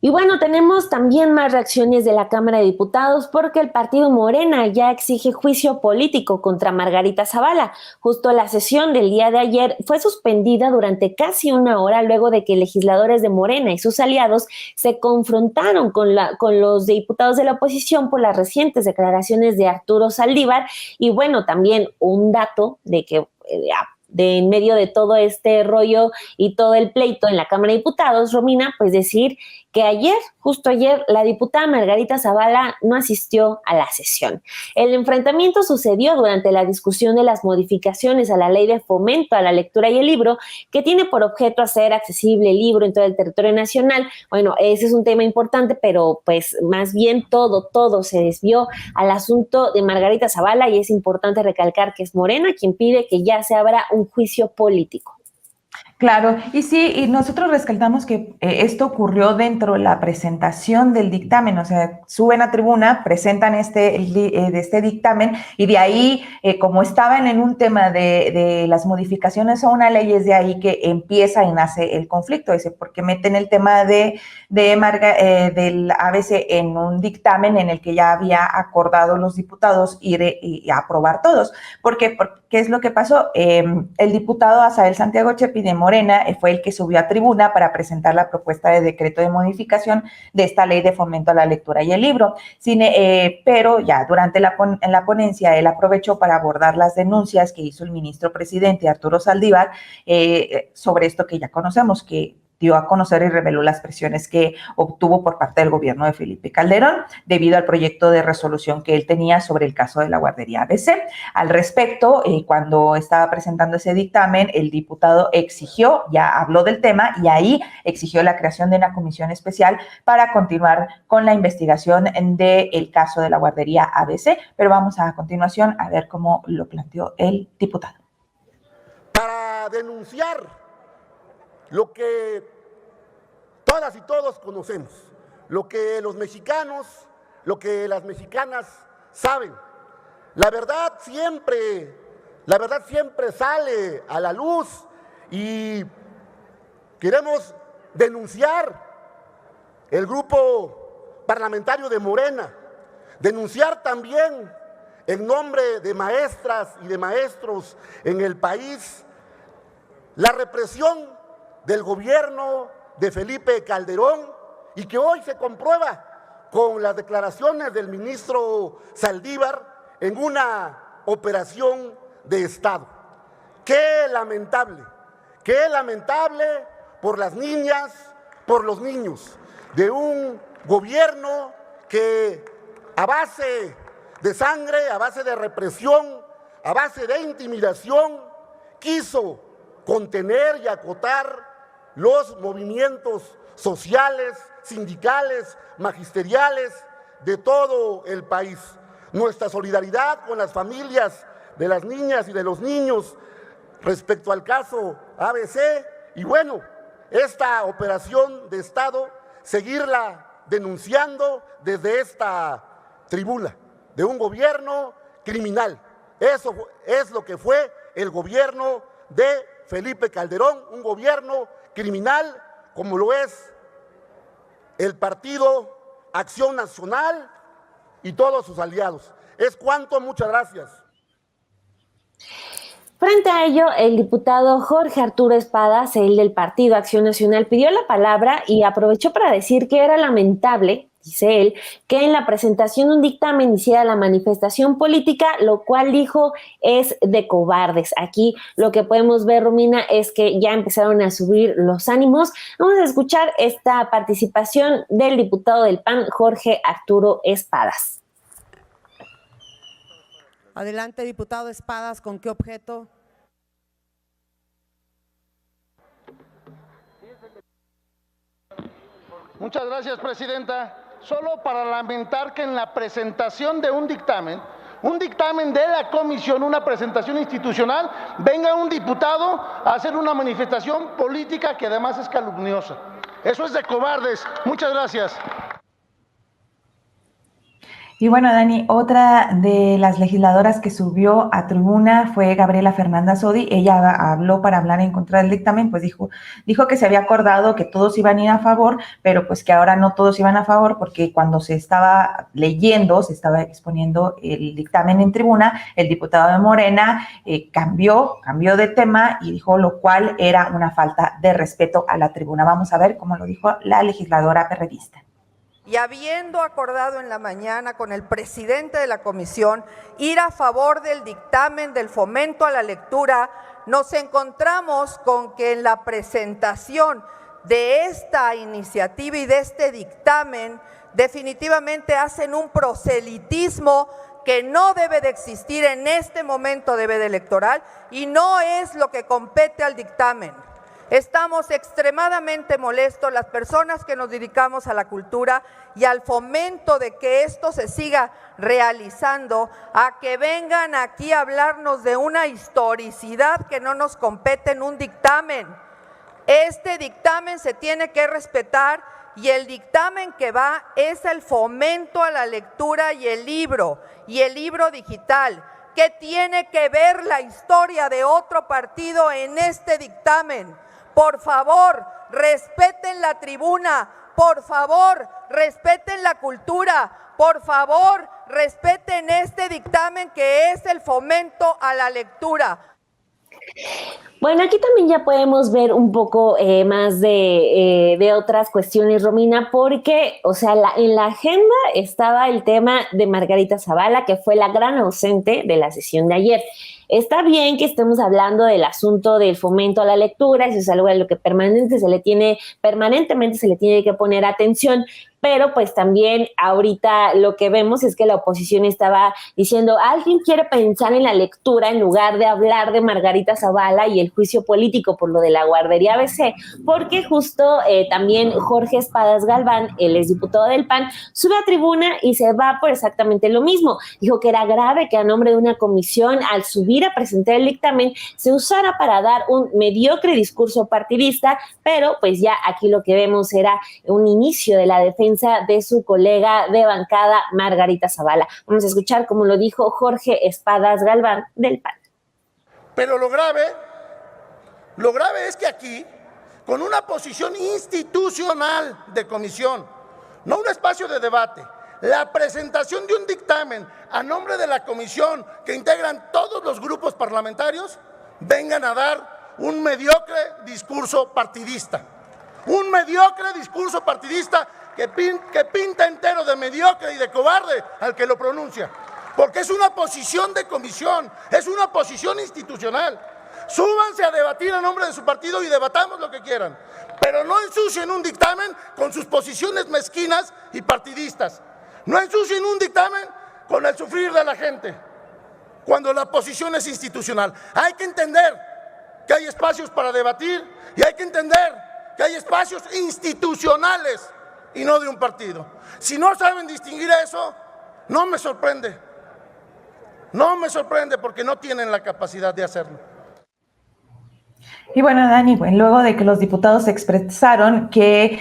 Y bueno, tenemos también más reacciones de la Cámara de Diputados porque el partido Morena ya exige juicio político contra Margarita Zavala. Justo la sesión del día de ayer fue suspendida durante casi una hora luego de que legisladores de Morena y sus aliados se confrontaron con los diputados de la oposición por las recientes declaraciones de Arturo Saldívar. Y bueno, también un dato de que de en medio de todo este rollo y todo el pleito en la Cámara de Diputados, Romina, pues decir que ayer, justo ayer, la diputada Margarita Zavala no asistió a la sesión. El enfrentamiento sucedió durante la discusión de las modificaciones a la Ley de Fomento a la Lectura y el Libro, que tiene por objeto hacer accesible el libro en todo el territorio nacional. Bueno, ese es un tema importante, pero pues más bien todo se desvió al asunto de Margarita Zavala y es importante recalcar que es Morena quien pide que ya se abra un juicio político. Claro, y sí, y nosotros rescatamos que esto ocurrió dentro de la presentación del dictamen, o sea, suben a tribuna, presentan este dictamen y de ahí, como estaban en un tema de las modificaciones a una ley, es de ahí que empieza y nace el conflicto, ese porque meten el tema del ABC en un dictamen en el que ya había acordado los diputados ir y aprobar todos. Porque ¿qué es lo que pasó? El diputado Asael Santiago Chepi de Morena fue el que subió a tribuna para presentar la propuesta de decreto de modificación de esta ley de fomento a la lectura y el libro. Pero ya durante en la ponencia él aprovechó para abordar las denuncias que hizo el ministro presidente Arturo Saldívar sobre esto que ya conocemos, que dio a conocer y reveló las presiones que obtuvo por parte del gobierno de Felipe Calderón debido al proyecto de resolución que él tenía sobre el caso de la guardería ABC. Al respecto, cuando estaba presentando ese dictamen, el diputado exigió, ya habló del tema y ahí exigió la creación de una comisión especial para continuar con la investigación del caso de la guardería ABC, pero vamos a continuación a ver cómo lo planteó el diputado. Para denunciar lo que todas y todos conocemos, lo que los mexicanos, lo que las mexicanas saben. La verdad siempre sale a la luz y queremos denunciar el grupo parlamentario de Morena, denunciar también en nombre de maestras y de maestros en el país la represión del gobierno de Felipe Calderón y que hoy se comprueba con las declaraciones del ministro Saldívar en una operación de Estado. Qué lamentable por las niñas, por los niños, de un gobierno que a base de sangre, a base de represión, a base de intimidación, quiso contener y acotar los movimientos sociales, sindicales, magisteriales de todo el país. Nuestra solidaridad con las familias de las niñas y de los niños respecto al caso ABC y bueno, esta operación de Estado, seguirla denunciando desde esta tribuna de un gobierno criminal. Eso es lo que fue el gobierno de Felipe Calderón, un gobierno criminal como lo es el Partido Acción Nacional y todos sus aliados. Es cuanto, muchas gracias. Frente a ello, el diputado Jorge Arturo Espadas, el del Partido Acción Nacional, pidió la palabra y aprovechó para decir que era lamentable, dice él, que en la presentación de un dictamen hiciera la manifestación política, lo cual dijo es de cobardes. Aquí lo que podemos ver, Romina, es que ya empezaron a subir los ánimos. Vamos a escuchar esta participación del diputado del PAN, Jorge Arturo Espadas. Adelante, diputado Espadas, ¿con qué objeto? Muchas gracias, presidenta. Solo para lamentar que en la presentación de un dictamen de la comisión, una presentación institucional, venga un diputado a hacer una manifestación política que además es calumniosa. Eso es de cobardes. Muchas gracias. Y bueno, Dani, otra de las legisladoras que subió a tribuna fue Gabriela Fernanda Sodi. Ella habló para hablar en contra del dictamen, pues dijo que se había acordado que todos iban a ir a favor, pero pues que ahora no todos iban a favor, porque cuando se estaba leyendo, se estaba exponiendo el dictamen en tribuna, el diputado de Morena cambió de tema y dijo lo cual era una falta de respeto a la tribuna. Vamos a ver cómo lo dijo la legisladora perredista. Y habiendo acordado en la mañana con el presidente de la comisión ir a favor del dictamen del fomento a la lectura, nos encontramos con que en la presentación de esta iniciativa y de este dictamen definitivamente hacen un proselitismo que no debe de existir en este momento de veda electoral y no es lo que compete al dictamen. Estamos extremadamente molestos las personas que nos dedicamos a la cultura y al fomento de que esto se siga realizando, a que vengan aquí a hablarnos de una historicidad que no nos compete en un dictamen. Este dictamen se tiene que respetar y el dictamen que va es el fomento a la lectura y el libro digital. ¿Qué tiene que ver la historia de otro partido en este dictamen? Por favor, respeten la tribuna, por favor, respeten la cultura, por favor, respeten este dictamen que es el fomento a la lectura. Bueno, aquí también ya podemos ver un poco más de otras cuestiones, Romina, porque, o sea, en la agenda estaba el tema de Margarita Zavala, que fue la gran ausente de la sesión de ayer. Está bien que estemos hablando del asunto del fomento a la lectura, eso es algo a lo que permanentemente se le tiene que poner atención, pero pues también ahorita lo que vemos es que la oposición estaba diciendo, alguien quiere pensar en la lectura en lugar de hablar de Margarita Zavala y el juicio político por lo de la guardería ABC, porque justo también Jorge Espadas Galván, el exdiputado del PAN, sube a tribuna y se va por exactamente lo mismo. Dijo que era grave que a nombre de una comisión, al subir a presentar el dictamen, se usara para dar un mediocre discurso partidista, pero pues ya aquí lo que vemos era un inicio de la defensa de su colega de bancada Margarita Zavala. Vamos a escuchar cómo lo dijo Jorge Espadas Galván del PAN. Pero lo grave es que aquí, con una posición institucional de comisión, no un espacio de debate, la presentación de un dictamen a nombre de la comisión que integran todos los grupos parlamentarios, vengan a dar un mediocre discurso partidista. Un mediocre discurso partidista que pinta entero de mediocre y de cobarde al que lo pronuncia. Porque es una posición de comisión, es una posición institucional. Súbanse a debatir a nombre de su partido y debatamos lo que quieran. Pero no ensucien un dictamen con sus posiciones mezquinas y partidistas. No ensucien un dictamen con el sufrir de la gente, cuando la posición es institucional. Hay que entender que hay espacios para debatir y hay que entender que hay espacios institucionales y no de un partido. Si no saben distinguir eso, no me sorprende. No me sorprende porque no tienen la capacidad de hacerlo. Y bueno, Dani, luego de que los diputados expresaron que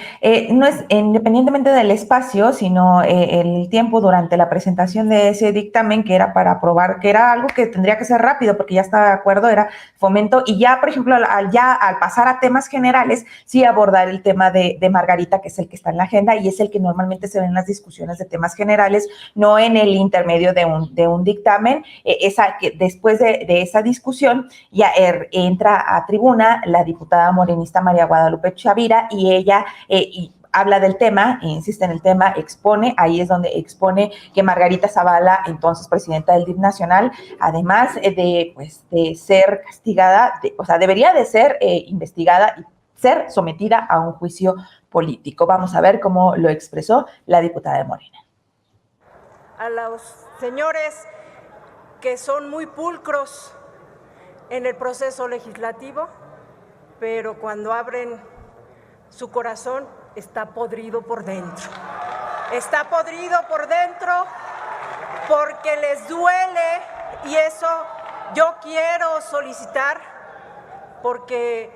no es independientemente del espacio, sino el tiempo durante la presentación de ese dictamen, que era para aprobar, que era algo que tendría que ser rápido porque ya estaba de acuerdo, era fomento, y ya, por ejemplo, al pasar a temas generales, sí abordar el tema de Margarita, que es el que está en la agenda y es el que normalmente se ve en las discusiones de temas generales, no en el intermedio de un dictamen. Después de esa discusión ya entra a tribuna la diputada morenista María Guadalupe Chavira y ella habla del tema, insiste en el tema, expone, ahí es donde expone que Margarita Zavala, entonces presidenta del DIF nacional, además de ser castigada, debería de ser investigada y ser sometida a un juicio político. Vamos a ver cómo lo expresó la diputada de Morena. A los señores que son muy pulcros en el proceso legislativo, pero cuando abren su corazón está podrido por dentro. Está podrido por dentro porque les duele, y eso yo quiero solicitar, porque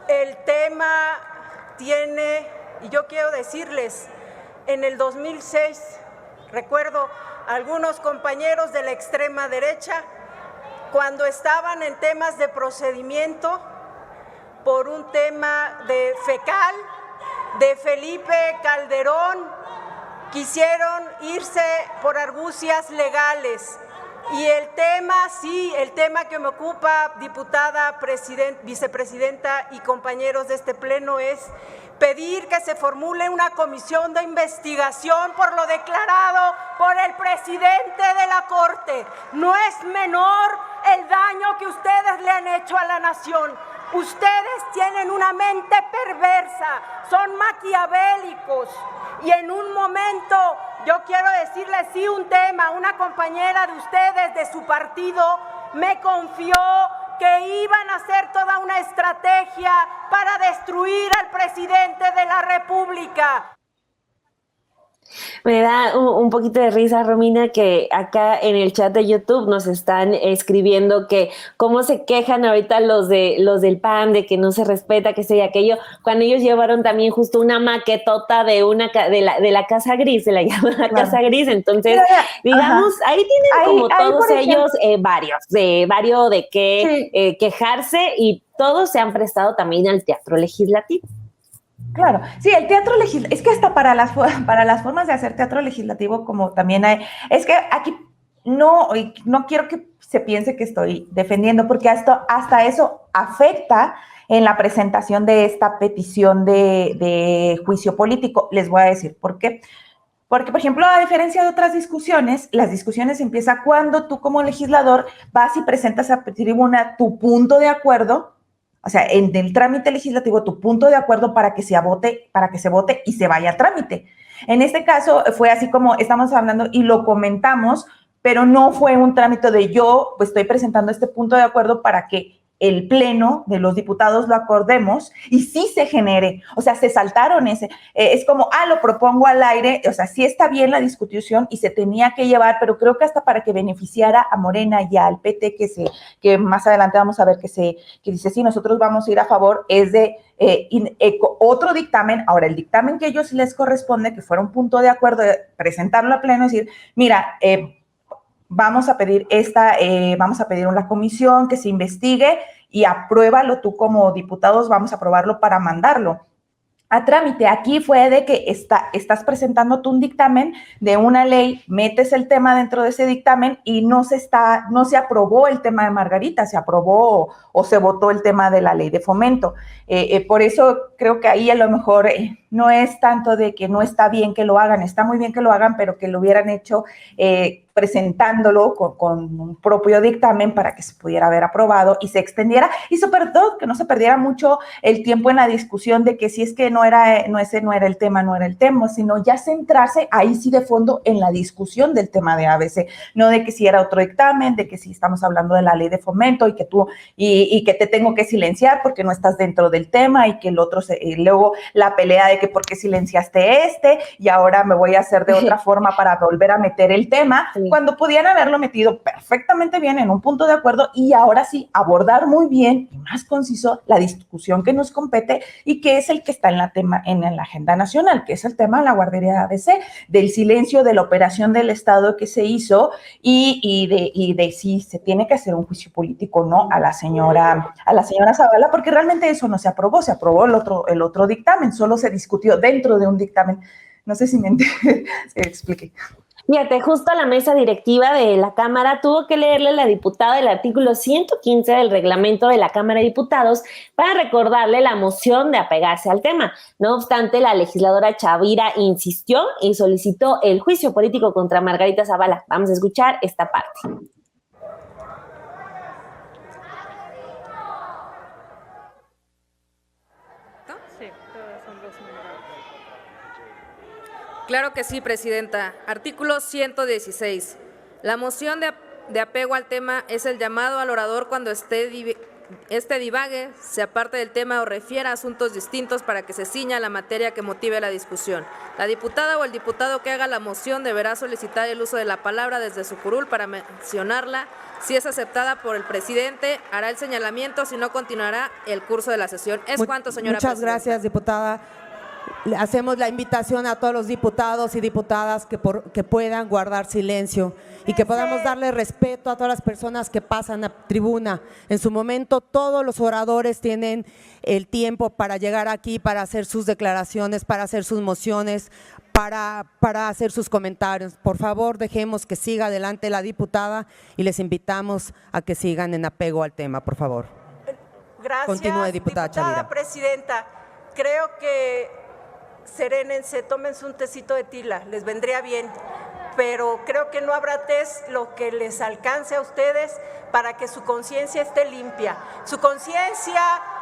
el tema tiene, y yo quiero decirles, en el 2006 Recuerdo a algunos compañeros de la extrema derecha cuando estaban en temas de procedimiento por un tema de fecal, de Felipe Calderón, quisieron irse por argucias legales. Y el tema, sí, el tema que me ocupa, diputada, vicepresidenta y compañeros de este pleno, es pedir que se formule una comisión de investigación por lo declarado por el presidente de la Corte. No es menor el daño que ustedes le han hecho a la nación. Ustedes tienen una mente perversa, son maquiavélicos. Y en un momento, yo quiero decirles, sí, un tema, una compañera de ustedes, de su partido, me confió que iban a hacer toda una estrategia para destruir al presidente de la República. Me da un poquito de risa, Romina, que acá en el chat de YouTube nos están escribiendo que cómo se quejan ahorita los del PAN de que no se respeta, que sea aquello, cuando ellos llevaron también justo una maquetota de la Casa Gris, se la llama la Casa Gris, entonces, digamos, ahí tienen como todos ellos varios de qué quejarse, y todos se han prestado también al teatro legislativo. Claro, sí, el teatro legislativo, es que hasta para las formas de hacer teatro legislativo, como también hay, es que aquí no quiero que se piense que estoy defendiendo, porque hasta eso afecta en la presentación de esta petición de juicio político. Les voy a decir por qué. Porque, por ejemplo, a diferencia de otras discusiones, las discusiones empiezan cuando tú como legislador vas y presentas a tribuna tu punto de acuerdo. O sea, en el trámite legislativo, tu punto de acuerdo para que se vote y se vaya a trámite. En este caso, fue así como estamos hablando y lo comentamos, pero no fue un trámite de yo pues, estoy presentando este punto de acuerdo para que el pleno de los diputados lo acordemos y sí se genere. O sea, se saltaron ese. Es como, lo propongo al aire. O sea, sí está bien la discusión y se tenía que llevar, pero creo que hasta para que beneficiara a Morena y al PT, que más adelante vamos a ver que dice, sí, nosotros vamos a ir a favor, es de otro dictamen. Ahora, el dictamen que a ellos les corresponde, que fuera un punto de acuerdo, de presentarlo a pleno y decir, mira, vamos a pedir una comisión que se investigue y apruébalo tú como diputados, vamos a aprobarlo para mandarlo a trámite. Aquí fue de que estás presentando tú un dictamen de una ley, metes el tema dentro de ese dictamen y no se aprobó el tema de Margarita, se aprobó o se votó el tema de la ley de fomento. Por eso creo que ahí a lo mejor no es tanto de que no está bien que lo hagan, está muy bien que lo hagan, pero que lo hubieran hecho presentándolo con un propio dictamen para que se pudiera haber aprobado y se extendiera, y sobre todo que no se perdiera mucho el tiempo en la discusión de que si es que ese no era el tema, sino ya centrarse ahí sí de fondo en la discusión del tema de ABC, no de que si era otro dictamen, de que si estamos hablando de la ley de fomento y que tú y que te tengo que silenciar porque no estás dentro del tema y que el otro luego la pelea de que por qué silenciaste y ahora me voy a hacer de otra forma para volver a meter el tema, cuando pudieran haberlo metido perfectamente bien en un punto de acuerdo y ahora sí abordar muy bien y más conciso la discusión que nos compete y que es el que está en la agenda nacional, que es el tema de la guardería de ABC, del silencio de la operación del Estado que se hizo y de si se tiene que hacer un juicio político o no a la señora Zavala, porque realmente eso no se aprobó el otro dictamen, solo se discutió dentro de un dictamen. No sé si me expliqué. Fíjate, justo la mesa directiva de la Cámara tuvo que leerle a la diputada el artículo 115 del reglamento de la Cámara de Diputados para recordarle la moción de apegarse al tema. No obstante, la legisladora Chavira insistió y solicitó el juicio político contra Margarita Zavala. Vamos a escuchar esta parte. Claro que sí, Presidenta. Artículo 116. La moción de apego al tema es el llamado al orador cuando este divague, se aparte del tema o refiera a asuntos distintos para que se ciña la materia que motive la discusión. La diputada o el diputado que haga la moción deberá solicitar el uso de la palabra desde su curul para mencionarla. Si es aceptada por el presidente, hará el señalamiento, si no continuará el curso de la sesión. Es cuanto, señora Muchas presidenta. Gracias, diputada. Le hacemos la invitación a todos los diputados y diputadas que puedan guardar silencio y que podamos darle respeto a todas las personas que pasan a tribuna. En su momento, todos los oradores tienen el tiempo para llegar aquí, para hacer sus declaraciones, para hacer sus mociones, para hacer sus comentarios. Por favor, dejemos que siga adelante la diputada y les invitamos a que sigan en apego al tema, por favor. Gracias, Continúe, diputada Chavira. Presidenta. Creo que serénense, tómense un tecito de tila, les vendría bien, pero creo que no habrá test lo que les alcance a ustedes para que su conciencia esté limpia. Su conciencia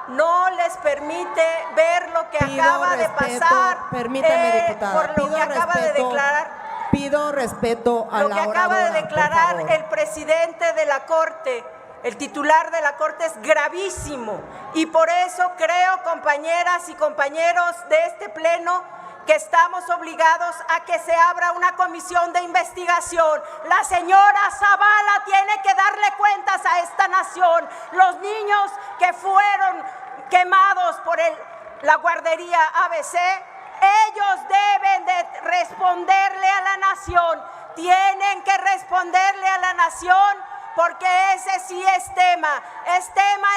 no les permite ver lo que acaba de pasar, permítame, diputada, por lo que acaba de declarar. Pido respeto a la oradora, lo que acaba de declarar por favor. el presidente de la Corte. El titular de la Corte es gravísimo y por eso creo, compañeras y compañeros de este pleno, que estamos obligados a que se abra una comisión de investigación. La señora Zavala tiene que darle cuentas a esta nación. Los niños que fueron quemados por la guardería ABC, ellos deben de responderle a la nación. Tienen que responderle a la nación, porque ese sí es tema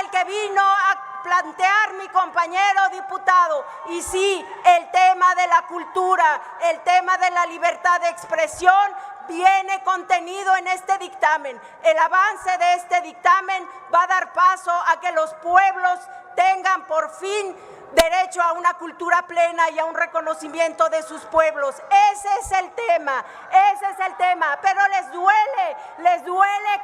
el que vino a plantear mi compañero diputado. Y sí, el tema de la cultura, el tema de la libertad de expresión viene contenido en este dictamen. El avance de este dictamen va a dar paso a que los pueblos tengan por fin derecho a una cultura plena y a un reconocimiento de sus pueblos. Ese es el tema, pero les duele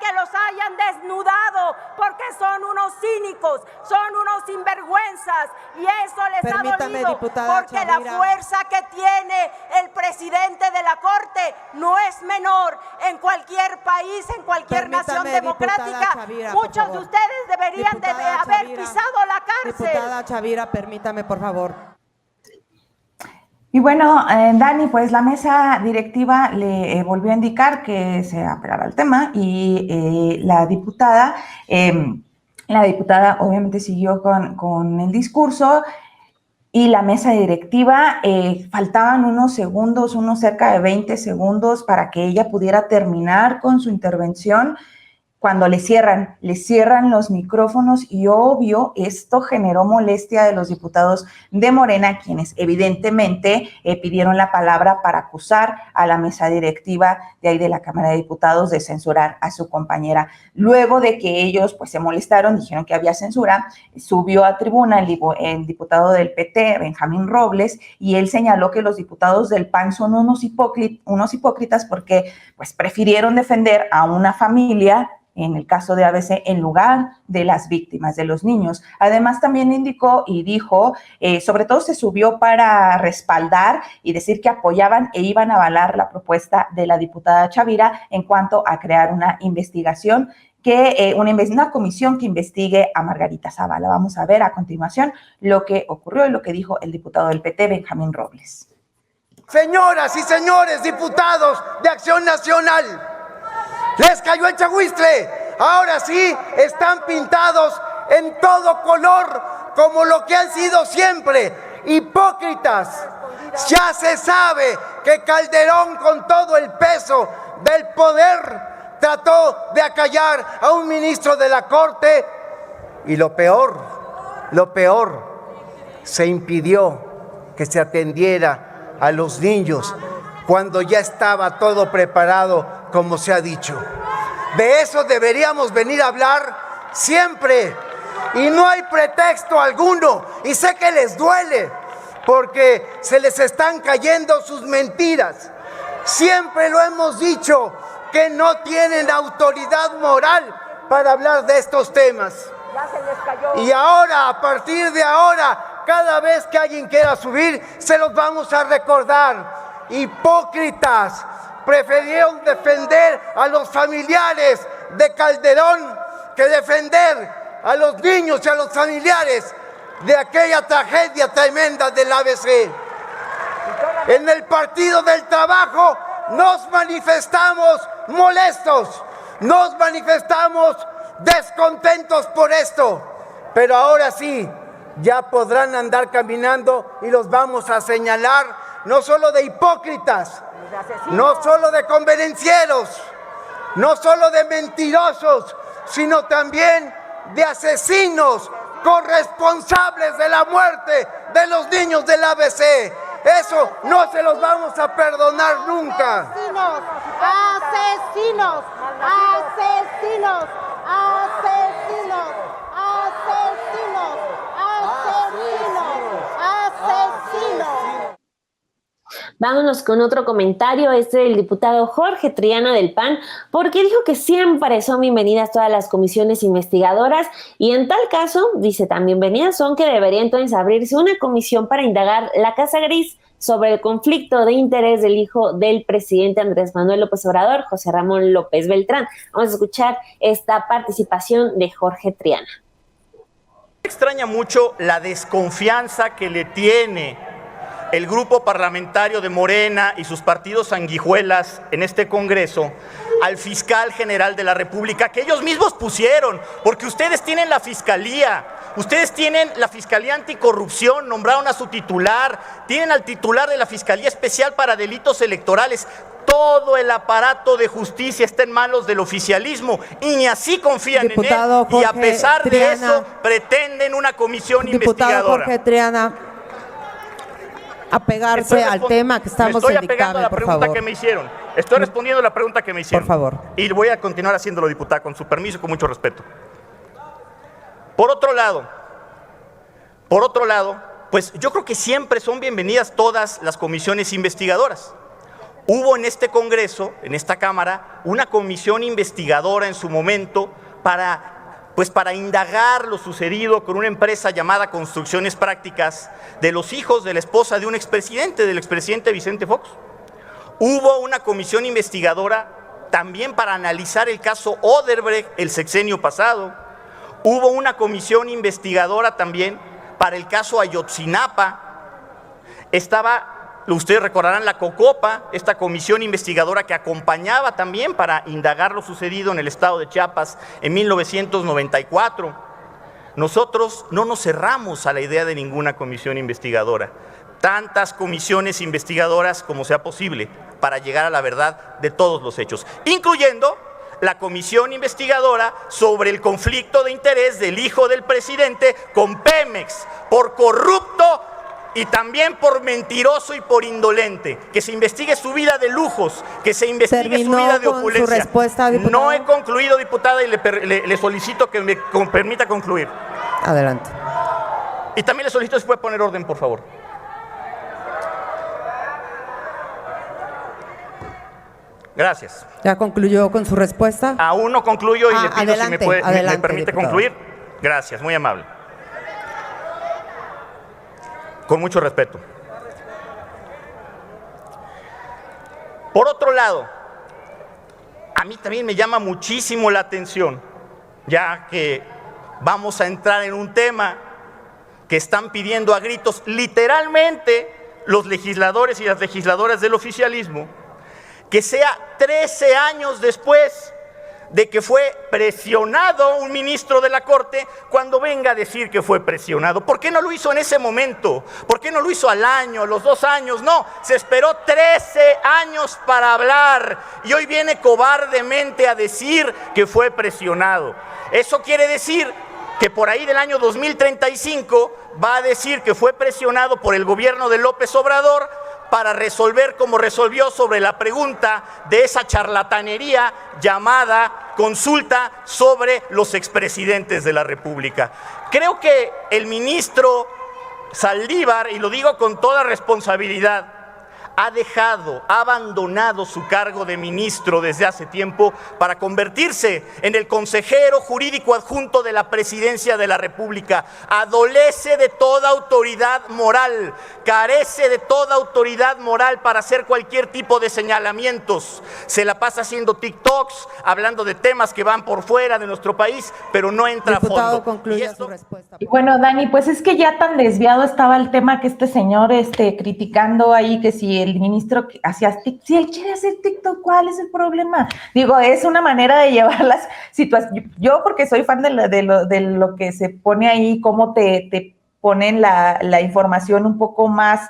que los hayan desnudado, porque son unos cínicos, son unos sinvergüenzas, y eso les ha dolido, diputada porque Chavira, la fuerza que tiene el presidente de la Corte no es menor. En cualquier país, en cualquier nación democrática, Chavira, muchos de ustedes deberían de haber pisado la cárcel. Diputada Chavira, permítame, por favor. Y bueno, Dani, pues la mesa directiva le volvió a indicar que se apelara al tema y la diputada obviamente siguió con el discurso, y la mesa directiva, faltaban unos segundos, cerca de 20 segundos para que ella pudiera terminar con su intervención, cuando le cierran los micrófonos, y obvio esto generó molestia de los diputados de Morena, quienes evidentemente pidieron la palabra para acusar a la mesa directiva de ahí de la Cámara de Diputados de censurar a su compañera. Luego de que ellos pues se molestaron, dijeron que había censura, subió a tribuna el diputado del PT, Benjamín Robles, y él señaló que los diputados del PAN son unos hipócritas porque pues prefirieron defender a una familia, en el caso de ABC, en lugar de las víctimas, de los niños. Además, también indicó y dijo, sobre todo se subió para respaldar y decir que apoyaban e iban a avalar la propuesta de la diputada Chavira en cuanto a crear una investigación, una comisión que investigue a Margarita Zavala. Vamos a ver a continuación lo que ocurrió y lo que dijo el diputado del PT, Benjamín Robles. Señoras y señores diputados de Acción Nacional, les cayó el chagüistre. Ahora sí están pintados en todo color, como lo que han sido siempre, hipócritas. Ya se sabe que Calderón, con todo el peso del poder, trató de acallar a un ministro de la Corte, y lo peor, se impidió que se atendiera a los niños cuando ya estaba todo preparado, como se ha dicho. De eso deberíamos venir a hablar siempre, y no hay pretexto alguno, y sé que les duele porque se les están cayendo sus mentiras. Siempre lo hemos dicho, que no tienen autoridad moral para hablar de estos temas. Y ahora, a partir de ahora, cada vez que alguien quiera subir, se los vamos a recordar. Hipócritas, prefirieron defender a los familiares de Calderón que defender a los niños y a los familiares de aquella tragedia tremenda del ABC. En el Partido del Trabajo nos manifestamos molestos, nos manifestamos descontentos por esto, pero ahora sí, ya podrán andar caminando y los vamos a señalar no solo de hipócritas, no solo de convenencieros, no solo de mentirosos, sino también de asesinos corresponsables de la muerte de los niños del ABC. Eso no se los vamos a perdonar nunca. Asesinos, asesinos, asesinos, asesinos, asesinos, asesinos, asesinos. Vámonos con otro comentario, del diputado Jorge Triana del PAN, porque dijo que siempre son bienvenidas todas las comisiones investigadoras y en tal caso, dice, tan bienvenidas son que debería entonces abrirse una comisión para indagar la Casa Gris sobre el conflicto de interés del hijo del presidente Andrés Manuel López Obrador, José Ramón López Beltrán. Vamos a escuchar esta participación de Jorge Triana. Me extraña mucho la desconfianza que le tiene el grupo parlamentario de Morena y sus partidos sanguijuelas en este Congreso al fiscal general de la República, que ellos mismos pusieron, porque ustedes tienen la fiscalía, ustedes tienen la Fiscalía Anticorrupción, nombraron a su titular, tienen al titular de la Fiscalía Especial para Delitos Electorales. Todo el aparato de justicia está en manos del oficialismo y ni así confían Diputado en él, y a Jorge pesar de Triana, eso pretenden una comisión Diputado investigadora. Jorge Triana, apegarse al tema que estamos en dictamen, por favor. Estoy apegando a la pregunta que me hicieron. Estoy respondiendo a la pregunta que me hicieron. Por favor. Y voy a continuar haciéndolo, diputada, con su permiso y con mucho respeto. Por otro lado, pues yo creo que siempre son bienvenidas todas las comisiones investigadoras. Hubo en este Congreso, en esta Cámara, una comisión investigadora en su momento para indagar lo sucedido con una empresa llamada Construcciones Prácticas de los hijos de la esposa de un expresidente, del expresidente Vicente Fox. Hubo una comisión investigadora también para analizar el caso Odebrecht el sexenio pasado. Hubo una comisión investigadora también para el caso Ayotzinapa. Estaba, ustedes recordarán, la COCOPA, esta comisión investigadora que acompañaba también para indagar lo sucedido en el estado de Chiapas en 1994. Nosotros no nos cerramos a la idea de ninguna comisión investigadora. Tantas comisiones investigadoras como sea posible para llegar a la verdad de todos los hechos, incluyendo la comisión investigadora sobre el conflicto de interés del hijo del presidente con Pemex, por corrupto y también por mentiroso y por indolente. Que se investigue su vida de lujos, que se investigue su vida de opulencia. Su respuesta, diputado? No he concluido, diputada, y le solicito que me permita concluir. Adelante. Y también le solicito si puede poner orden, por favor. Gracias. ¿Ya concluyó con su respuesta? Aún no concluyo y le pido adelante, si me adelante, permite diputado. concluir. Gracias, muy amable. Con mucho respeto. Por otro lado, a mí también me llama muchísimo la atención, ya que vamos a entrar en un tema que están pidiendo a gritos literalmente los legisladores y las legisladoras del oficialismo, que sea 13 años después de que fue presionado un ministro de la Corte, cuando venga a decir que fue presionado. ¿Por qué no lo hizo en ese momento? ¿Por qué no lo hizo al año, a los 2 años? No, se esperó 13 años para hablar y hoy viene cobardemente a decir que fue presionado. Eso quiere decir que por ahí del año 2035 va a decir que fue presionado por el gobierno de López Obrador para resolver como resolvió sobre la pregunta de esa charlatanería llamada consulta sobre los expresidentes de la República. Creo que el ministro Saldívar, y lo digo con toda responsabilidad, ha abandonado su cargo de ministro desde hace tiempo para convertirse en el consejero jurídico adjunto de la Presidencia de la República. Adolece de toda autoridad moral, carece de toda autoridad moral para hacer cualquier tipo de señalamientos. Se la pasa haciendo TikToks, hablando de temas que van por fuera de nuestro país, pero no entra Diputado, a fondo. concluya su respuesta. Y bueno, Dani, pues es que ya tan desviado estaba el tema que este señor criticando ahí que si el ministro hacía si él quiere hacer TikTok, ¿cuál es el problema? Digo, es una manera de llevar las situaciones. Yo porque soy fan de lo que se pone ahí, cómo te ponen la información un poco más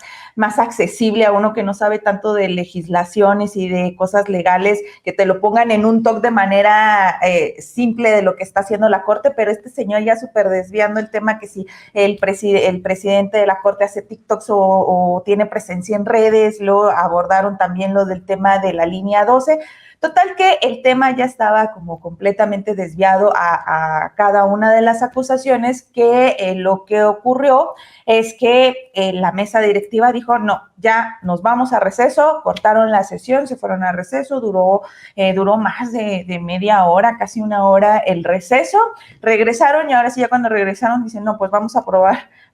accesible a uno que no sabe tanto de legislaciones y de cosas legales, que te lo pongan en un talk de manera simple de lo que está haciendo la Corte, pero este señor ya súper desviando el tema, que si el presidente de la Corte hace TikToks o tiene presencia en redes, luego abordaron también lo del tema de la línea 12. Total que el tema ya estaba como completamente desviado a cada una de las acusaciones, que lo que ocurrió es que la mesa directiva dijo, no, ya nos vamos a receso, cortaron la sesión, se fueron a receso, duró más de media hora, casi una hora el receso, regresaron y ahora sí ya cuando regresaron dicen, no, pues vamos a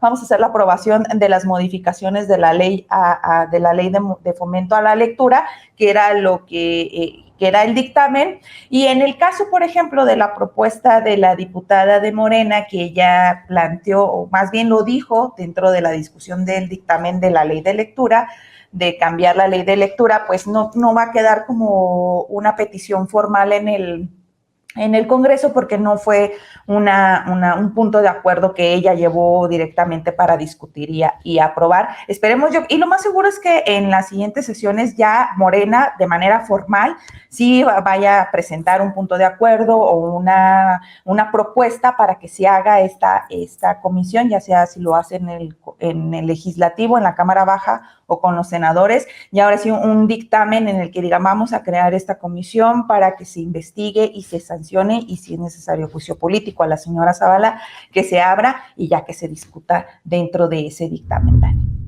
hacer la aprobación de las modificaciones de la ley de fomento a la lectura, que era lo que era el dictamen. Y en el caso, por ejemplo, de la propuesta de la diputada de Morena, que ella planteó, o más bien lo dijo dentro de la discusión del dictamen de la ley de lectura, de cambiar la ley de lectura, pues no va a quedar como una petición formal en el Congreso, porque no fue un punto de acuerdo que ella llevó directamente para discutir y aprobar. Esperemos y lo más seguro es que en las siguientes sesiones ya Morena, de manera formal, sí vaya a presentar un punto de acuerdo o una propuesta para que se haga esta comisión, ya sea si lo hace en el legislativo, en la Cámara Baja o con los senadores, y ahora sí un dictamen en el que digan, vamos a crear esta comisión para que se investigue y se sancione, y si es necesario juicio político a la señora Zavala, que se abra y ya que se discuta dentro de ese dictamen, Dani.